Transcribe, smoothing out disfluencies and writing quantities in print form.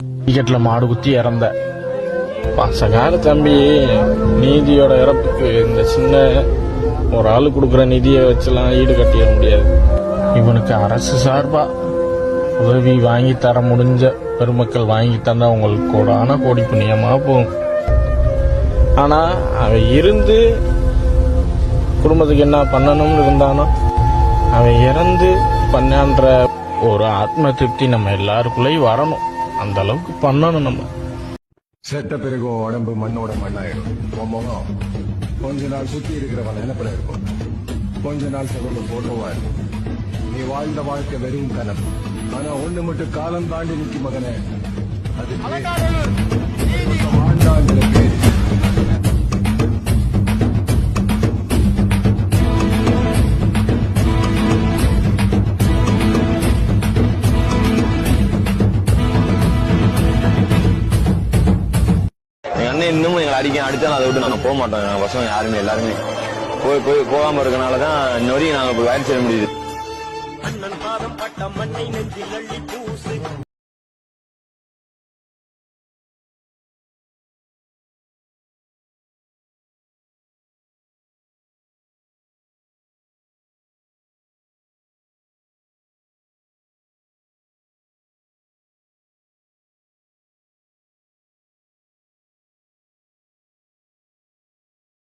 டிக்கெட்ல மாடு குத்தி இறந்த பாசகால தம்பி. நீதியோட இறப்புக்கு இந்த சின்ன ஒரு ஆளு கொடுக்குற நிதியை வச்செல்லாம் ஈடு கட்டிட முடியாது. இவனுக்கு அரசு சார்பா உதவி வாங்கி தர முடிஞ்ச பெருமக்கள் வாங்கி தந்தா உங்களுக்கு கோடான கோடி புண்ணியமா போகும். ஆனா அவன் இருந்து குடும்பத்துக்கு என்ன பண்ணணும்னு இருந்தானோ அவன் இறந்து பண்ணான்ற ஒரு ஆத்ம திருப்தி நம்ம எல்லாருக்குள்ளேயும் வரணும். அந்த அளவுக்கு பண்ணணும். நம்ம செத்த பிறகு உடம்பு மண்ணோட மண்ணாயிடும். முகம் கொஞ்ச நாள் சுத்தி இருக்கிறவன் நினைப்புல இருக்கும், கொஞ்ச நாள் சிவந்த போட்டோவா இருக்கும். நீ வாழ்ந்த வாழ்க்கை வெறும் கனவு. ஆனா ஒண்ணு மட்டும் காலம் தாண்டி நிற்கும் மகனே, அது ஆண்டாங்கிற பேரு. அண்ணன் இன்னமும் எங்களை அடிச்சாலும் அதை விட்டு நாங்க போக மாட்டோம். நாங்க பசங்க யாருமே எல்லாருமே போகாம இருக்கனாலதான் இன்ன வரைக்கும் நாங்க வேலை செய்ய முடியுது.